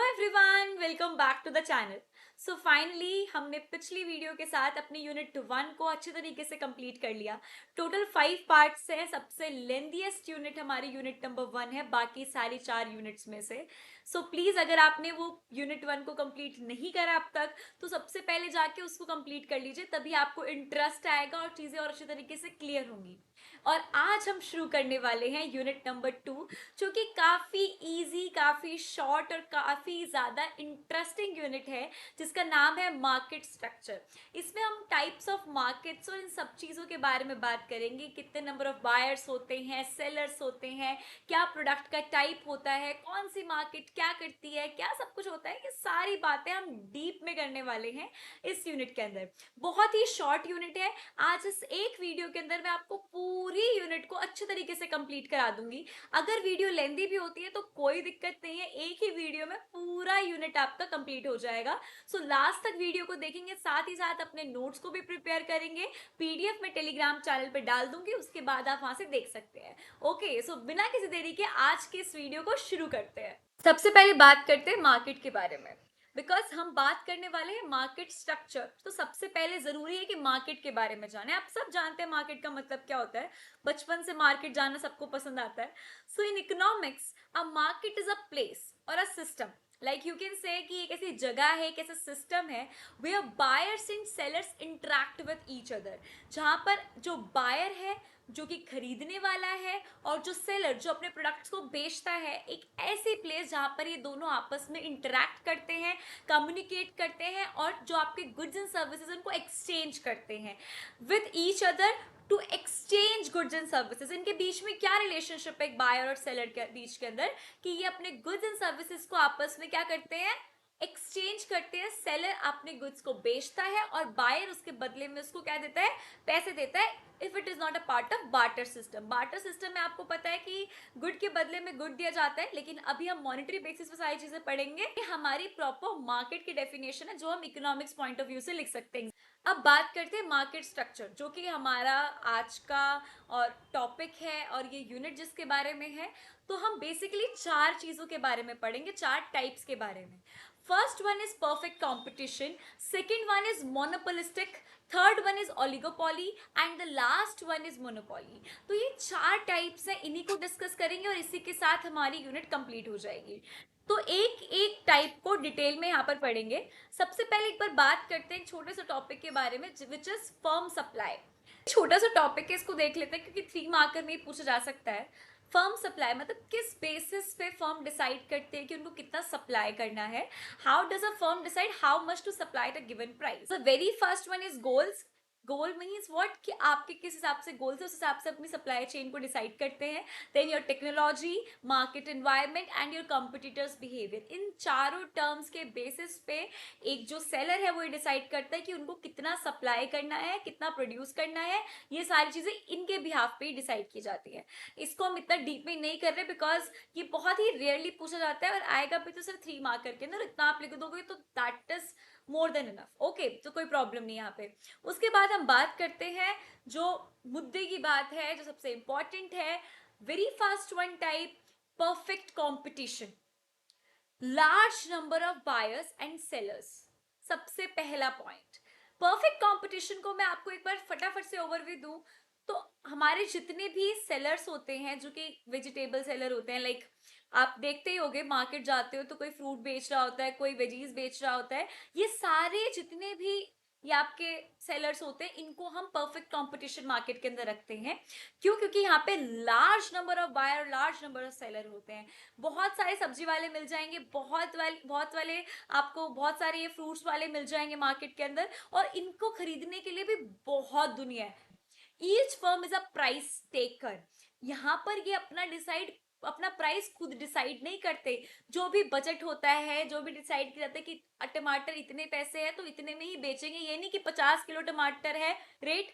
Everyone, welcome back to the channel. So finally हमने पिछली video के साथ अपनी यूनिट 1 को अच्छे तरीके से कंप्लीट कर लिया। टोटल 5 पार्ट्स है। सबसे लेंथीएस्ट यूनिट हमारी यूनिट नंबर 1 है बाकी सारी 4 यूनिट्स में से। सो प्लीज अगर आपने वो यूनिट 1 को कंप्लीट नहीं करा अब तक तो सबसे पहले जाके उसको कंप्लीट कर लीजिए, तभी आपको इंटरेस्ट आएगा और चीजें और अच्छे तरीके से क्लियर होंगी। और आज हम शुरू करने वाले हैं यूनिट नंबर 2, जो कि काफ़ी इजी, काफ़ी शॉर्ट और काफ़ी ज़्यादा इंटरेस्टिंग यूनिट है, जिसका नाम है मार्केट स्ट्रक्चर। इसमें हम टाइप्स ऑफ मार्केट्स और इन सब चीज़ों के बारे में बात करेंगे। कितने नंबर ऑफ बायर्स होते हैं, सेलर्स होते हैं, क्या प्रोडक्ट का टाइप होता है, कौन सी मार्केट क्या करती है, क्या सब कुछ होता है। ये सारी बातें हम डीप में करने वाले हैं इस यूनिट के अंदर। बहुत ही शॉर्ट यूनिट है। आज इस एक वीडियो के अंदर मैं आपको पूरी यूनिट को अच्छे तरीके से कंप्लीट करा दूंगी। अगर वीडियो लेंदी भी होती है तो कोई दिक्कत नहीं है, एक ही वीडियो में पूरा यूनिट आपका कंप्लीट हो जाएगा। सो लास्ट तक वीडियो को देखेंगे, साथ ही साथ अपने नोट्स को भी प्रिपेयर करेंगे। पीडीएफ में टेलीग्राम चैनल पे डाल दूंगी, उसके बाद आप वहां से देख सकते हैं। ओके, सो बिना किसी देरी के आज के इस वीडियो को शुरू करते हैं। सबसे पहले बात करते हैं मार्केट के बारे में। बिकॉज हम बात करने वाले हैं मार्केट स्ट्रक्चर, तो सबसे पहले जरूरी है कि मार्केट के बारे में जाने। आप सब जानते हैं मार्केट का मतलब क्या होता है, बचपन से मार्केट जाना सबको पसंद आता है। So in economics a market is a place or a system, like you can say कि एक ऐसी जगह है, एक ऐसा सिस्टम है where buyers and sellers interact with each other, जहां पर जो बायर है, जो कि खरीदने वाला है, और जो सेलर जो अपने प्रोडक्ट्स को बेचता है, एक ऐसी प्लेस जहां पर ये दोनों आपस में इंटरेक्ट करते हैं, कम्युनिकेट करते हैं, और जो आपके गुड्स एंड सर्विसेज उनको एक्सचेंज करते हैं with each other to exchange goods and services. इनके बीच में क्या रिलेशनशिप है एक बायर और सेलर के बीच के अंदर, कि ये अपने गुड्स एंड सर्विसेज को आपस में क्या करते हैं, एक्सचेंज करते हैं। सेलर अपने गुड्स को बेचता है और बायर उसके बदले में उसको क्या देता है, पैसे देता है। If it is not a part of barter system. Barter system में आपको पता है कि गुड के बदले में गुड दिया जाता है, लेकिन अभी हम मॉनेटरी बेसिस पे सारी चीजें पढ़ेंगे। ये हमारी प्रॉपर मार्केट की डेफिनेशन है जो हम इकोनॉमिक्स पॉइंट ऑफ व्यू से लिख सकते हैं। अब बात करते हैं मार्केट स्ट्रक्चर, जो कि हमारा आज का और टॉपिक है और ये यूनिट जिसके बारे में है। तो हम बेसिकली 4 चीजों के बारे में पढ़ेंगे, 4 टाइप्स के बारे में। First one is perfect competition, second one is monopolistic, third one is oligopoly and the last one is monopoly. तो ये 4 टाइप्स हैं, इन्हीं को डिस्कस करेंगे और इसी के साथ हमारी यूनिट कंप्लीट हो जाएगी। तो एक एक टाइप को डिटेल में यहाँ पर पढ़ेंगे। सबसे पहले एक बार बात करते हैं एक छोटे से टॉपिक के बारे में, विच इज फर्म सप्लाई। छोटा सा टॉपिक है, इसको देख लेते हैं क्योंकि 3 मार्कर में ही पूछा जा सकता है। फर्म सप्लाई मतलब किस बेसिस पे फर्म डिसाइड करते हैं कि उनको कितना सप्लाई करना है। How does a firm decide how much to supply at a given price. The very first one is goals. Goal means what, कि आपके किस हिसाब से गोल्स है उस हिसाब से अपनी सप्लाई चेन को डिसाइड करते हैं। Then your technology, market environment and your competitors behaviour. इन चारों टर्म्स के बेसिस पे एक जो सेलर है वो ये डिसाइड करता है कि उनको कितना सप्लाई करना है, कितना प्रोड्यूस करना है। ये सारी चीजें इनके बिहाफ पे ही डिसाइड की जाती है। इसको हम इतना डीप में नहीं कर रहे बिकॉज ये बहुत ही रेयरली पूछा जाता है और आएगा भी तो सिर्फ 3 मार्कर के अंदर। इतना आप लिख दोगे तो that is more than enough. Okay, तो कोई प्रॉब्लम नहीं यहाँ पे। उसके बाद हम बात करते हैं जो मुद्दे की बात है, जो सबसे इंपॉर्टेंट है। Very first one type, perfect competition, large number of buyers and sellers. सबसे पहला पॉइंट, परफेक्ट कंपटीशन को मैं आपको एक बार फटाफट से ओवरव्यू दूं तो हमारे जितने भी सेलर्स होते हैं, जो कि वेजिटेबल सेलर होते हैं, लाइक आप देखते ही होंगे मार्केट जाते हो तो कोई फ्रूट बेच रहा होता है, कोई वेजीज बेच रहा होता है। ये सारे जितने भी ये आपके सेलर्स होते हैं, इनको हम परफेक्ट कंपटीशन मार्केट के अंदर रखते हैं। क्यों? क्योंकि यहाँ पे large number of buyer, large number of seller होते हैं। बहुत सारे सब्जी वाले मिल जाएंगे, बहुत वाले आपको बहुत सारे ये फ्रूट्स वाले मिल जाएंगे मार्केट के अंदर, और इनको खरीदने के लिए भी बहुत दुनिया है। Each firm is a price taker. यहाँ पर ये अपना प्राइस खुद डिसाइड नहीं करते। जो भी बजट होता है, जो भी डिसाइड किया जाता है कि टमाटर इतने पैसे है तो इतने में ही बेचेंगे, ये नहीं कि 50 किलो टमाटर है रेट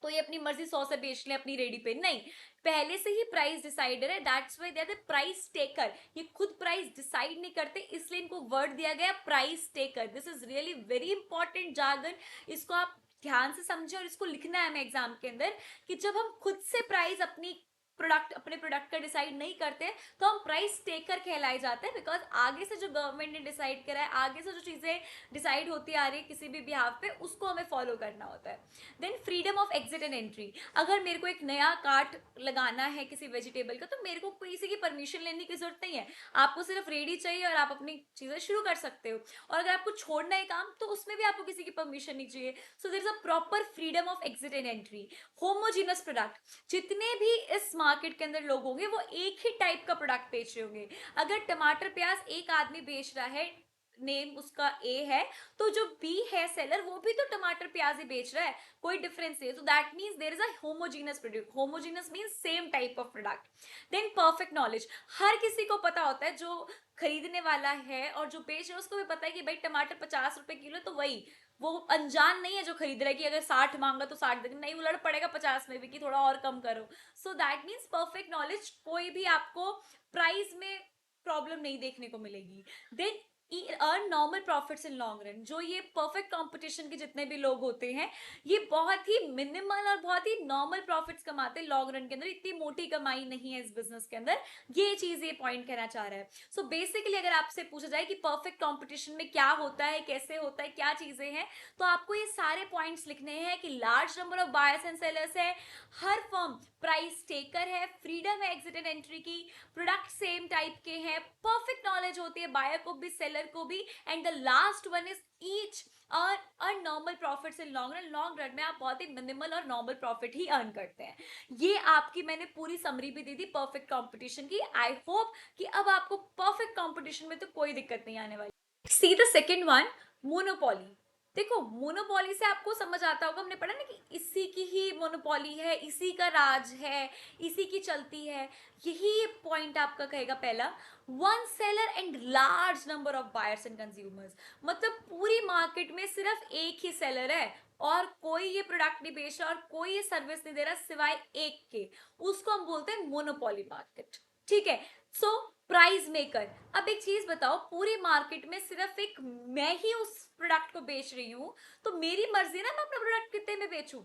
तो ये अपनी मर्जी 100 से बेच ले अपनी रेडी पे, नहीं। पहले से ही प्राइस डिसाइडर है, that's why they are the price taker. ये खुद प्राइस डिसाइड नहीं करते, इसलिए इनको वर्ड दिया गया price taker. This is really very important jargon. इसको आप ध्यान से समझे और इसको लिखना है हमें एग्जाम के अंदर, कि जब हम खुद से प्राइस अपनी प्रोडक्ट अपने प्रोडक्ट का डिसाइड नहीं करते तो हम प्राइस टेकर कहलाए जाते हैं, बिकॉज आगे से जो गवर्नमेंट ने डिसाइड करा है, आगे से जो चीज़ें डिसाइड होती आ रही है किसी भी बिहाफ पे, उसको हमें फॉलो करना होता है। Then freedom of exit and entry. अगर मेरे को एक नया कार्ट लगाना है किसी वेजिटेबल का, तो मेरे को किसी की परमिशन लेने की जरूरत नहीं है, आपको सिर्फ रेडी चाहिए और आप अपनी चीज़ें शुरू कर सकते हो। और अगर आपको छोड़ना है काम, तो उसमें भी आपको किसी की परमिशन नहीं चाहिए। So there is a proper freedom of exit and entry. Homogeneous product, जितने भी इस मार्केट के अंदर लोग होंगे वो एक ही टाइप का प्रोडक्ट बेच रहे होंगे। अगर टमाटर प्याज एक आदमी बेच रहा है, नेम उसका ए है, तो जो बी है सेलर, वो भी तो टमाटर प्याज ही बेच रहा है, कोई डिफरेंस नहीं है। तो that means there is a homogeneous product. Homogeneous means same type of product. Then perfect knowledge, हर किसी को पता होता है, जो खरीदने वाला है और जो बेच रहा है उसको भी पता है कि भाई टमाटर 50 रुपए किलो, तो वही, वो अनजान नहीं है जो खरीद रहा है कि अगर 60 मांगा तो 60 देंगे, नहीं, वो लड़ पड़ेगा 50 में भी कि थोड़ा और कम करो। So that means perfect knowledge, कोई भी आपको प्राइस में प्रॉब्लम नहीं देखने को मिलेगी। Then earn normal profits in long run. जो ये परफेक्ट कंपटीशन के जितने भी लोग होते हैं, ये बहुत ही मिनिमल और बहुत ही नॉर्मल प्रॉफिट्स कमाते हैं लॉन्ग रन के अंदर, इतनी मोटी कमाई नहीं है इस बिजनेस के अंदर। ये चीज, ये पॉइंट कहना चाह रहा है। सो बेसिकली अगर आपसे पूछा जाए कि परफेक्ट कंपटीशन में क्या होता है, कैसे होता है, क्या चीजें हैं, तो आपको ये सारे पॉइंट्स लिखने हैं कि large number of buyers and sellers है, हर फर्म प्राइस टेकर है, फ्रीडम है एग्जिट एंड एंट्री की, प्रोडक्ट सेम टाइप के हैं, परफेक्ट नॉलेज होती है बायर को भी सेलर को भी, and the last one is each earn normal profits in long run. Long run में आप बहुत ही मिनिमल और नॉर्मल प्रॉफिट ही अर्न करते हैं। ये आपकी मैंने पूरी समरी भी दी थी परफेक्ट कंपटीशन की। आई होप कि अब आपको परफेक्ट कंपटीशन में तो कोई दिक्कत नहीं आने वाली। See the second one, monopoly. देखो, मोनोपोली से आपको समझ आता होगा, हमने पढ़ा ना कि इसी की ही मोनोपोली है, इसी का राज है, इसी की चलती है। यही पॉइंट आपका कहेगा पहला, one seller and large number of buyers and consumers. मतलब पूरी मार्केट में सिर्फ एक ही सेलर है और कोई ये प्रोडक्ट नहीं बेच रहा और कोई ये सर्विस नहीं दे रहा सिवाय एक के, उसको हम बोलते हैं मोनोपोली मार्केट। ठीक है। सो प्राइस मेकर, अब एक चीज बताओ, पूरी मार्केट में सिर्फ एक मैं ही उस प्रोडक्ट को बेच रही हूं, तो मेरी मर्जी ना मैं अपना प्रोडक्ट कितने में बेचूं,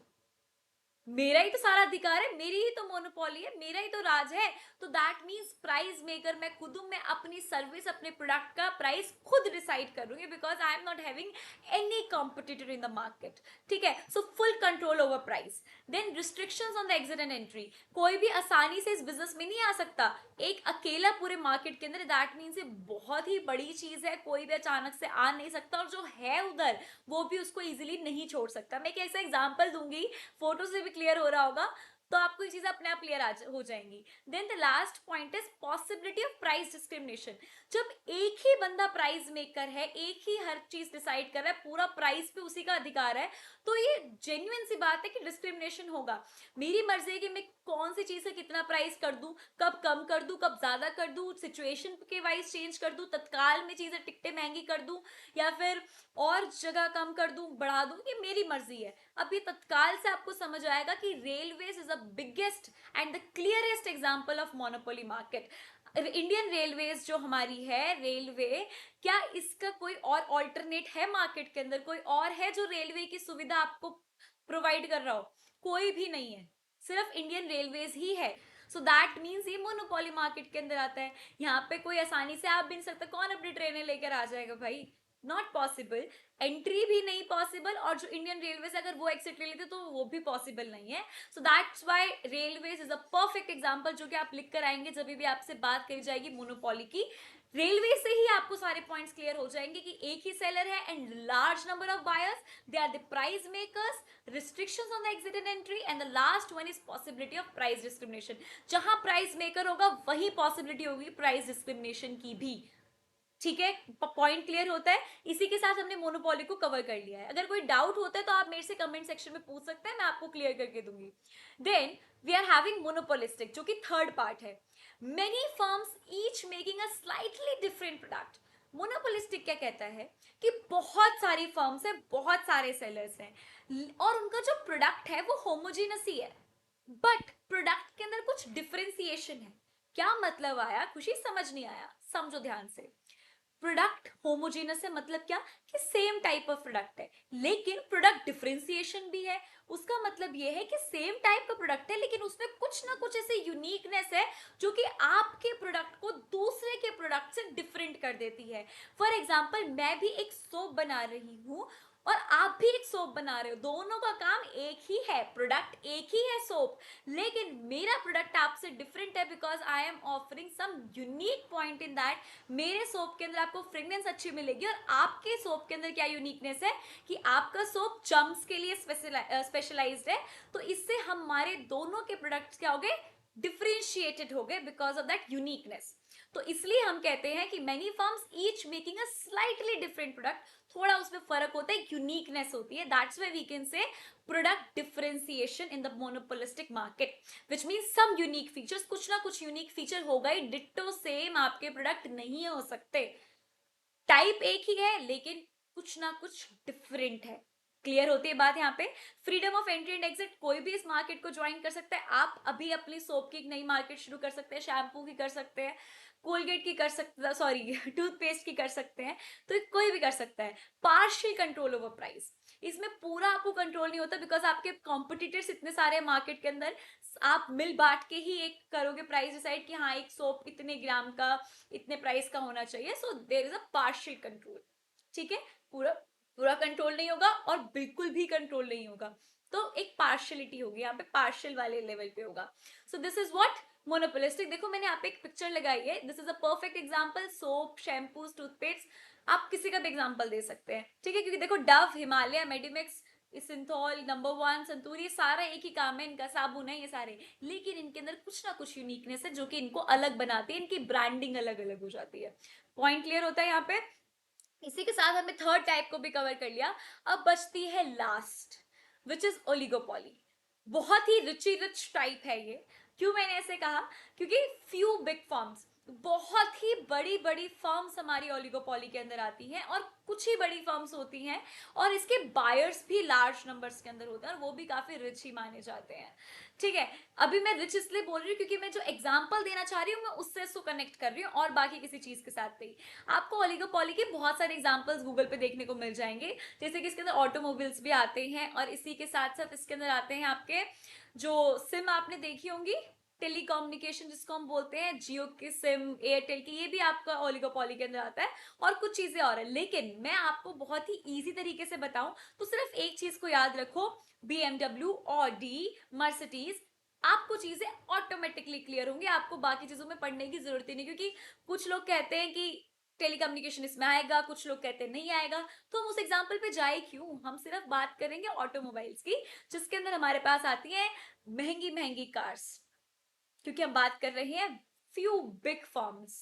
मेरा ही तो सारा अधिकार है, मेरी ही तो मोनोपोली है, मेरा ही तो राज है। तो दैट मीन्स प्राइस मेकर मैं खुद हूं, मैं अपनी सर्विस, अपने प्रोडक्ट का प्राइस खुद डिसाइड करूंगी, because I am not having any competitor in the market. ठीक है। So full control over price. Then restrictions on the exit and entry, कोई भी आसानी से इस बिजनेस में नहीं आ सकता, एक अकेला पूरे मार्केट के अंदर। दैट मीन्स ये बहुत ही बड़ी चीज है, कोई भी अचानक से आ नहीं सकता, और जो है उधर वो भी उसको इजिली नहीं छोड़ सकता। मैं एक ऐसा एग्जाम्पल दूंगी, फोटो से भी क्लियर हो रहा होगा, तो आपको ये चीज अपने आप क्लियर हो जाएंगी। Then the last point is possibility of price discrimination. जब एक ही बंदा प्राइस मेकर है, एक ही हर चीज डिसाइड कर रहा है, पूरा प्राइस पे उसी का अधिकार है, तो ये जेन्युइन सी बात है कि डिस्क्रिमिनेशन होगा। मेरी मर्जी है कि मैं कौन सी चीज का कितना प्राइस कर दूं, कब कम कर दूं, कब ज्यादा कर दूं, सिचुएशन के वाइज चेंज कर दूं, तत्काल में चीजें टिकटें महंगी कर दूं, या फिर और जगह कम कर दूं, बढ़ा दूं, ये मेरी मर्जी है। अब ये तत्काल से आपको समझ आएगा कि railways is the biggest and the clearest example of monopoly market. Indian railways जो हमारी है रेलवे, क्या इसका कोई और ऑल्टरनेट है मार्केट के अंदर? कोई और है जो रेलवे की सुविधा आपको प्रोवाइड कर रहा हो? कोई भी नहीं है, सिर्फ इंडियन रेलवेज ही है। सो दैट मीन्स ये मोनोपोली मार्केट के अंदर आता है। यहाँ पे कोई आसानी से आप भी नहीं सकता, कौन अपनी ट्रेनें लेकर आ जाएगा भाई? Not possible. एंट्री भी नहीं पॉसिबल, और जो इंडियन रेलवे से अगर वो एग्जिट ले लेते तो वो भी पॉसिबल नहीं है। So that's why railways is a perfect example, जो कि आप लिख कर आएंगे जब भी आपसे बात करी जाएगी मोनोपोली की। रेलवे से ही आपको सारे पॉइंट्स क्लियर हो जाएंगे कि एक ही सेलर है and large number of buyers, they are the price makers, restrictions on the exit and entry, and the last one is possibility of price discrimination। जहां प्राइस मेकर होगा वही पॉसिबिलिटी होगी प्राइस डिस्क्रिमिनेशन की भी। ठीक है, point clear होता है। इसी के साथ हमने मोनोपोली को कवर कर लिया है। अगर कोई डाउट होता है तो आप मेरे से कमेंट सेक्शन में पूछ सकते हैं, मैं आपको क्लियर करके दूंगी। Then we are having monopolistic, जो कि थर्ड पार्ट है। Many firms each making a slightly different product. Monopolistic क्या कहता है कि बहुत सारी फर्म्स है, बहुत सारे सेलर्स हैं, और उनका जो प्रोडक्ट है वो होमोजीनस ही है, बट प्रोडक्ट के अंदर कुछ डिफरेंशिएशन है। क्या मतलब आया खुशी? समझ नहीं आया, समझो ध्यान से। प्रोडक्ट होमोजेनस है मतलब क्या, कि सेम टाइप ऑफ प्रोडक्ट है, लेकिन प्रोडक्ट डिफरेंशिएशन भी है। उसका मतलब ये है कि सेम टाइप का प्रोडक्ट है लेकिन उसमें कुछ ना कुछ ऐसे यूनिकनेस है जो कि आपके प्रोडक्ट को दूसरे के प्रोडक्ट से डिफरेंट कर देती है। फॉर एग्जाम्पल, मैं भी एक सोप बना रही हूँ और आप भी एक सोप बना रहे हो, दोनों का काम एक ही है, प्रोडक्ट एक ही है सोप, लेकिन मेरा प्रोडक्ट आपसे डिफरेंट है because I am offering some unique point in that. मेरे सोप के अंदर आपको फ्रेग्रेंस अच्छी मिलेगी और आपके सोप के अंदर क्या यूनिकनेस है कि आपका सोप जम्स के लिए स्पेशलाइज्ड है। तो इससे हमारे दोनों के प्रोडक्ट्स क्या हो गए, डिफरेंशिएटेड हो गए बिकॉज ऑफ दैट यूनिकनेस। तो इसलिए हम कहते हैं कि many firms each making a slightly different product, थोड़ा उसमें फर्क होता है, यूनिकनेस होती है, that's why we can say product differentiation in the monopolistic market, which mean some unique features, कुछ ना कुछ यूनिक फीचर होगा ही, डिट्टो सेम आपके प्रोडक्ट नहीं हो सकते, टाइप एक ही है लेकिन कुछ ना कुछ डिफरेंट है। क्लियर होती है बात यहाँ पे। Freedom of entry and exit, कोई भी इस मार्केट को ज्वाइन कर सकता है। आप अभी अपनी सोप की एक नई मार्केट शुरू कर सकते हैं, शैम्पू की कर सकते हैं, कोलगेट की कर सकते, सॉरी टूथपेस्ट की कर सकते हैं, तो कोई भी कर सकता है। पार्शियल कंट्रोल ओवर प्राइस, इसमें पूरा आपको कंट्रोल नहीं होता बिकॉज आपके कॉम्पिटिटर्स इतने सारे मार्केट के अंदर, आप मिल बांट के ही एक करोगे प्राइस डिसाइड कि हाँ एक सोप इतने ग्राम का इतने प्राइस का होना चाहिए, so there is a partial control. ठीक है, पूरा पूरा कंट्रोल नहीं होगा और बिल्कुल भी कंट्रोल नहीं होगा, तो एक पार्शियलिटी होगी यहाँ पे, पार्शियल वाले लेवल पे होगा। So this is what monopolistic. देखो मैंने यहाँ पे एक पिक्चर लगाई है, this is a perfect example, soap, shampoos, toothpaste, आप किसी का भी एग्जांपल दे सकते हैं, ठीक है, क्योंकि देखो Dove, Himalaya, Medimix, Cinthol, number one, Santoor, ये सारा एक ही काम है इनका, साबुन है ये सारे, लेकिन इनके अंदर कुछ ना कुछ यूनिकनेस है जो कि इनको अलग बनाती है, इनकी ब्रांडिंग अलग अलग हो जाती है। पॉइंट क्लियर होता है यहाँ पे। इसी के साथ हमने थर्ड टाइप को भी कवर कर लिया। अब बचती है लास्ट, विच इज ओलिगोपॉली। बहुत ही रिची रिच टाइप है ये। क्यों मैंने ऐसे कहा, क्योंकि फ्यू बिग फर्म्स, बहुत ही बड़ी बड़ी फर्म्स हमारी ओलिगोपॉली के अंदर आती हैं और कुछ ही बड़ी फर्म्स होती हैं, और इसके बायर्स भी लार्ज नंबर्स के अंदर होते हैं और वो भी काफी रिच ही माने जाते हैं। ठीक है, अभी मैं रिच इसलिए बोल रही हूँ क्योंकि मैं जो एग्जाम्पल देना चाह रही हूँ मैं उससे इसको कनेक्ट कर रही हूँ और बाकी किसी चीज के साथ नहीं। आपको ओलिगोपॉली के बहुत सारे एग्जांपल्स गूगल पे देखने को मिल जाएंगे, जैसे कि इसके अंदर ऑटोमोबाइल्स भी आते हैं और इसी के साथ साथ इसके अंदर आते हैं आपके जो सिम आपने देखी होंगी, टेलीकम्युनिकेशन जिसको हम बोलते हैं, जियो की सिम, एयरटेल की, ये भी आपका ओलिगोपॉली के अंदर आता है, और कुछ चीजें और है। लेकिन मैं आपको बहुत ही इजी तरीके से बताऊं तो सिर्फ एक चीज को याद रखो, बीएमडब्ल्यू, ऑडी, मर्सिडीज, आपको चीजें ऑटोमेटिकली क्लियर होंगी, आपको बाकी चीजों में पढ़ने की जरूरत ही नहीं, क्योंकि कुछ लोग कहते हैं कि टेलीकम्युनिकेशन इसमें आएगा, कुछ लोग कहते हैं नहीं आएगा, तो हम उस एग्जाम्पल पे जाए क्यों, हम सिर्फ बात करेंगे ऑटोमोबाइल्स की, जिसके अंदर हमारे पास आती है महंगी महंगी कार्स, क्योंकि हम बात कर रहे हैं few big firms,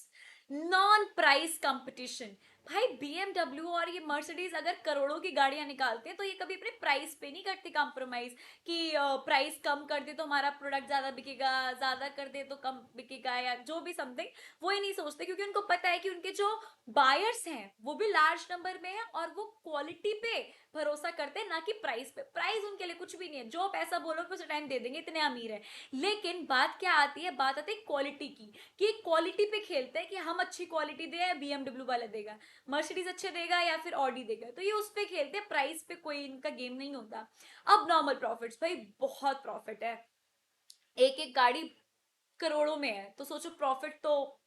non price competition. भाई बीएमडब्ल्यू और ये मर्सिडीज अगर करोड़ों की गाड़ियां निकालते हैं तो ये कभी अपने प्राइस पे नहीं करते कॉम्प्रोमाइज, कि प्राइस कम कर दे तो हमारा प्रोडक्ट ज्यादा बिकेगा, ज्यादा कर दे तो कम बिकेगा, या जो भी समथिंग, वो ही नहीं सोचते, क्योंकि उनको पता है कि उनके जो बायर्स हैं वो भी लार्ज नंबर में है और वो क्वालिटी पे भरोसा करते हैं, ना कि प्राइस पे। प्राइस उनके लिए कुछ भी नहीं है, जो पैसा बोलोगे उस टाइम दे देंगे, इतने अमीर है। लेकिन बात क्या आती है, बात आती है क्वालिटी की, कि क्वालिटी पे खेलते हैं कि हम अच्छी क्वालिटी दे या बीएमडब्ल्यू वाला देगा, मर्सिडीज अच्छे देगा या फिर ऑडी देगा, तो ये उस पे खेलते हैं, प्राइस पे कोई इनका गेम नहीं होता। अब नॉर्मल प्रॉफिट्स, भाई बहुत प्रॉफिट है, एक एक गाड़ी करोड़ों में है, तो सोचो प्रॉफिट तो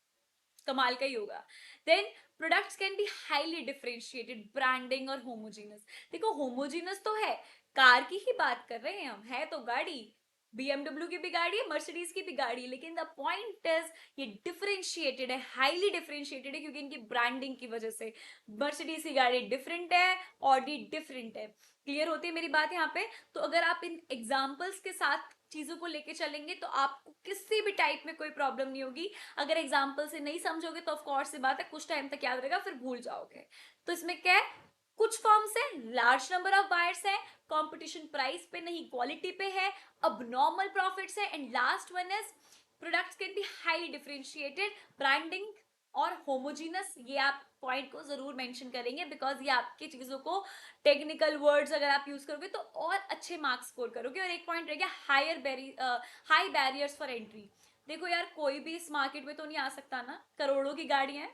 कमाल का ही होगा। Then products can be highly differentiated, branding और होमोजीनस। देखो होमोजीनस तो है, कार की ही बात कर रहे हैं हम, है तो गाड़ी, बीएमडब्ल्यू की भी गाड़ी है, मर्सिडीज की भी गाड़ी है, लेकिन द पॉइंट इज ये डिफरेंशिएटेड है, हाईली डिफरेंशिएटेड है, क्योंकि इनकी ब्रांडिंग की वजह से। मर्सिडीज की गाड़ी डिफरेंट है, ऑडी डिफरेंट है। क्लियर होती है मेरी बात यहाँ पे। तो अगर आप इन एग्जाम्पल्स के साथ चीजों को लेके चलेंगे तो आपको किसी भी टाइप में कोई प्रॉब्लम नहीं होगी। अगर एग्जाम्पल से नहीं समझोगे तो ऑफकोर्स से बात है, कुछ टाइम तक याद रहेगा फिर भूल जाओगे। तो इसमें क्या है, कुछ फर्म्स है, लार्ज नंबर ऑफ बायर्स है, कंपटीशन प्राइस पे नहीं क्वालिटी पे है, अब नॉर्मल प्रॉफिट्स है, and last one is products can be highly differentiated, branding और होमोजीनस। ये आप पॉइंट को जरूर मेंशन करेंगे बिकॉज ये आपकी चीजों को, टेक्निकल वर्ड्स अगर आप यूज करोगे तो और अच्छे मार्क्स स्कोर करोगे। और एक पॉइंट रह गया, हाई बैरियर्स फॉर एंट्री। देखो यार कोई भी इस मार्केट में तो नहीं आ सकता ना, करोड़ों की गाड़ियां हैं,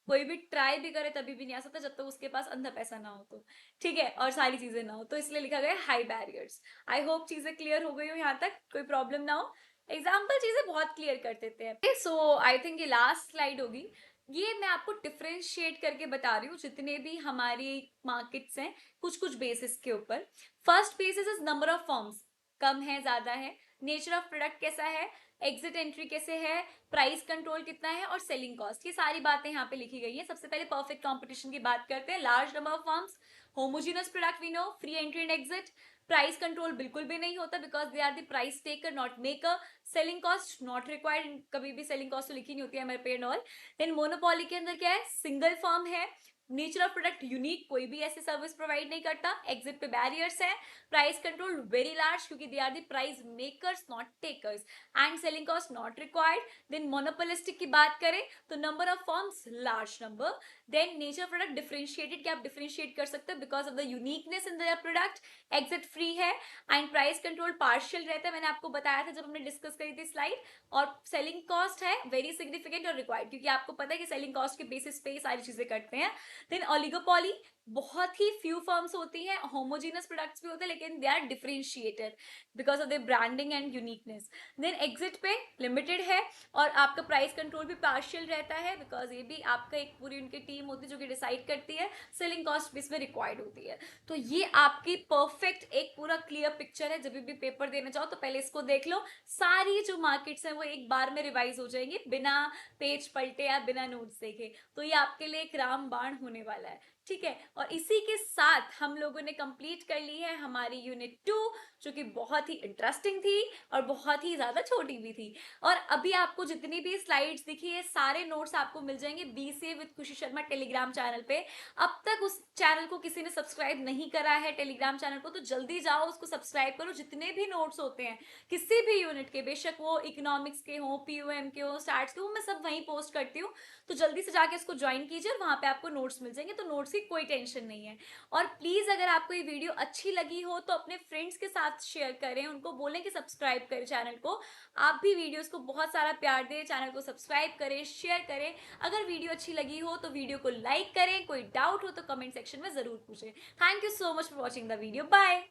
कोई भी ट्राई भी करे तभी भी नहीं आ सकता जब तक उसके पास अंधा पैसा ना हो तो, ठीक है, और सारी चीजें ना हो, तो इसलिए लिखा गया हाई बैरियर्स। आई होप चीजें क्लियर हो गई हो यहाँ तक, कोई प्रॉब्लम ना हो। एग्जाम्पल चीजें बहुत क्लियर कर देते हैं। सो आई थिंक ये लास्ट स्लाइड होगी। ये मैं आपको डिफरेंशिएट करके बता रही हूँ जितने भी हमारी मार्केट्स हैं, कुछ कुछ बेसिस के ऊपर। First basis is number of forms, कम है ज्यादा है, नेचर ऑफ प्रोडक्ट कैसा है, एग्जिट एंट्री कैसे है, प्राइस कंट्रोल कितना है, और सेलिंग कॉस्ट, ये सारी बातें यहाँ पे लिखी गई है। सबसे पहले परफेक्ट कंपटीशन की बात करते हैं। Large number of firms, homogeneous product we know, free entry and exit, price control बिल्कुल भी नहीं होता because they are the price taker not maker, selling cost not required, कभी भी सेलिंग कॉस्ट तो लिखी नहीं होती है MRP and all. Then monopoly के अंदर क्या है, सिंगल फर्म है, नेचर ऑफ प्रोडक्ट यूनिक, कोई भी ऐसी सर्विस प्रोवाइड नहीं करता, एग्जिट पे बैरियर्स है, प्राइस कंट्रोल वेरी लार्ज क्योंकि they are the price makers not takers, and selling cost not required. Then monopolistic की बात करें तो number of firms large number, then nature product differentiated, क्या आप डिफरेंशिएट कर सकते हो because of the uniqueness in the product, exit free है, एंड प्राइस कंट्रोल पार्शियल रहता है, मैंने आपको बताया था जब हमने डिस्कस करी थी स्लाइड। और सेलिंग कॉस्ट है वेरी सिग्निफिकेंट और रिक्वायर्ड क्योंकि आपको पता है कि सेलिंग कॉस्ट के बेसिस पे सारी चीजें करते हैं। देन ओलिगोपॉली, बहुत ही फ्यू फर्म्स होती हैं, होमोजीनस प्रोडक्ट्स भी होते हैं लेकिन they are differentiated because of the branding and uniqueness. Then exit पे लिमिटेड है, और आपका प्राइस कंट्रोल भी पार्शियल रहता है बिकॉज ये भी आपका एक पूरी उनकी टीम होती है जो कि डिसाइड करती है, सेलिंग कॉस्ट भी इसमें रिक्वायर्ड होती है। तो ये आपकी परफेक्ट एक पूरा क्लियर पिक्चर है, जब भी पेपर देना चाहो तो पहले इसको देख लो, सारी जो मार्केट्स हैं वो एक बार में रिवाइज हो जाएंगी बिना पेज पलटे या बिना नोट्स देखे, तो ये आपके लिए एक रामबाण होने वाला है, ठीक है। और इसी के साथ हम लोगों ने कंप्लीट कर ली है हमारी यूनिट 2, जो कि बहुत ही इंटरेस्टिंग थी और बहुत ही ज्यादा छोटी भी थी। और अभी आपको जितनी भी स्लाइड्स दिखी है सारे नोट्स आपको मिल जाएंगे बीसीए विद खुशी शर्मा टेलीग्राम चैनल पे। अब तक उस चैनल को किसी ने सब्सक्राइब नहीं करा है टेलीग्राम चैनल को, तो जल्दी जाओ उसको सब्सक्राइब करो। जितने भी नोट्स होते हैं किसी भी यूनिट के, बेशक वो इकोनॉमिक्स के हो, पीयूएम के हो, स्टार्ट्स के हो, मैं सब वहीं पोस्ट करती हूँ, तो जल्दी से जाके इसको ज्वाइन कीजिए और वहां पे आपको नोट्स मिल जाएंगे, तो नोट्स की कोई टेंशन नहीं है। और प्लीज अगर आपको ये वीडियो अच्छी लगी हो तो अपने फ्रेंड्स के साथ शेयर करें, उनको बोलें कि सब्सक्राइब करें चैनल को। आप भी वीडियोस को बहुत सारा प्यार दें, चैनल को सब्सक्राइब करें, शेयर करें। अगर वीडियो अच्छी लगी हो तो वीडियो को लाइक करें, कोई डाउट हो तो कमेंट सेक्शन में जरूर पूछें। Thank you so much for watching the video, bye.